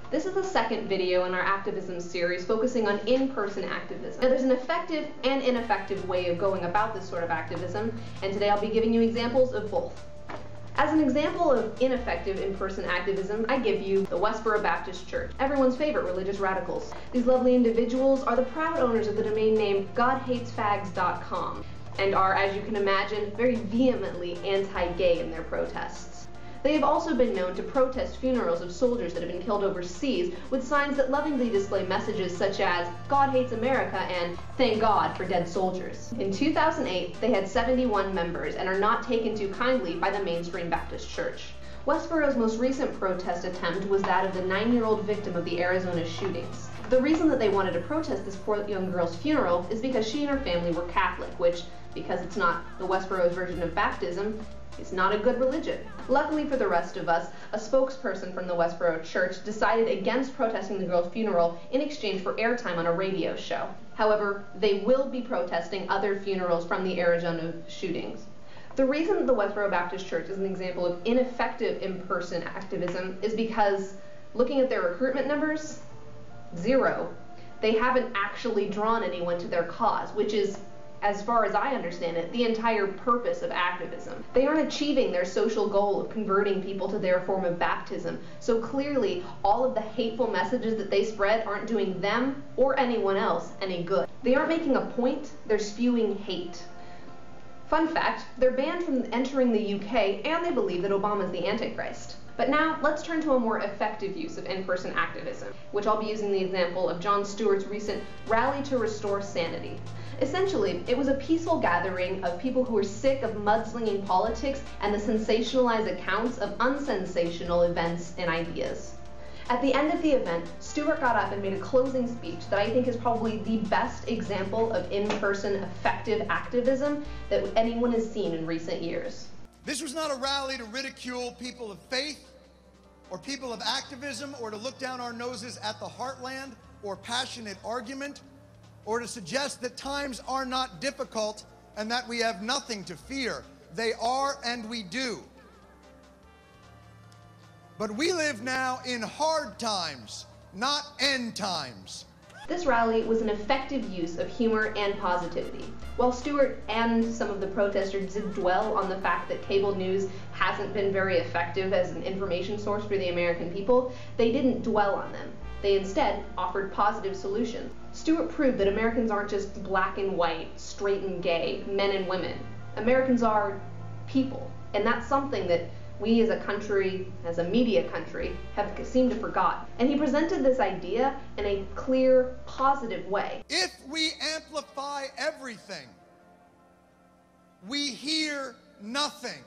This is the second video in our activism series focusing on in-person activism. Now, there's an effective and ineffective way of going about this sort of activism, and today I'll be giving you examples of both. As an example of ineffective in-person activism, I give you the Westboro Baptist Church, everyone's favorite religious radicals. These lovely individuals are the proud owners of the domain name godhatesfags.com and are, as you can imagine, very vehemently anti-gay in their protests. They have also been known to protest funerals of soldiers that have been killed overseas with signs that lovingly display messages such as "God hates America" and "Thank God for dead soldiers." In 2008, they had 71 members and are not taken too kindly by the mainstream Baptist church. Westboro's most recent protest attempt was that of the 9-year-old victim of the Arizona shootings. The reason that they wanted to protest this poor young girl's funeral is because she and her family were Catholic, which, because it's not the Westboro's version of baptism, is not a good religion. Luckily for the rest of us, a spokesperson from the Westboro Church decided against protesting the girl's funeral in exchange for airtime on a radio show. However, they will be protesting other funerals from the Arizona shootings. The reason that the Westboro Baptist Church is an example of ineffective in-person activism is because, looking at their recruitment numbers, 0. They haven't actually drawn anyone to their cause, which is, as far as I understand it, the entire purpose of activism. They aren't achieving their social goal of converting people to their form of baptism, so clearly all of the hateful messages that they spread aren't doing them or anyone else any good. They aren't making a point, they're spewing hate. Fun fact, they're banned from entering the UK, and they believe that Obama's the Antichrist. But now, let's turn to a more effective use of in-person activism, which I'll be using the example of Jon Stewart's recent Rally to Restore Sanity. Essentially, it was a peaceful gathering of people who were sick of mudslinging politics and the sensationalized accounts of unsensational events and ideas. At the end of the event, Stewart got up and made a closing speech that I think is probably the best example of in-person effective activism that anyone has seen in recent years. This was not a rally to ridicule people of faith or people of activism or to look down our noses at the heartland or passionate argument or to suggest that times are not difficult and that we have nothing to fear. They are, and we do. But we live now in hard times, not end times. This rally was an effective use of humor and positivity. While Stewart and some of the protesters did dwell on the fact that cable news hasn't been very effective as an information source for the American people, they didn't dwell on them. They instead offered positive solutions. Stewart proved that Americans aren't just black and white, straight and gay, men and women. Americans are people, and that's something that we as a country, as a media country, have seemed to forget. And he presented this idea in a clear, positive way. If we amplify everything, we hear nothing.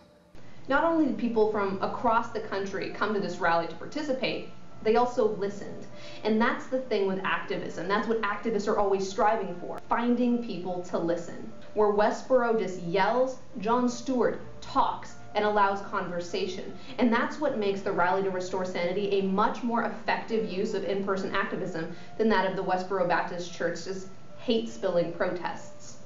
Not only did people from across the country come to this rally to participate, they also listened. And that's the thing with activism. That's what activists are always striving for, finding people to listen. Where Westboro just yells, Jon Stewart talks and allows conversation. And that's what makes the Rally to Restore Sanity a much more effective use of in-person activism than that of the Westboro Baptist Church's hate-spilling protests.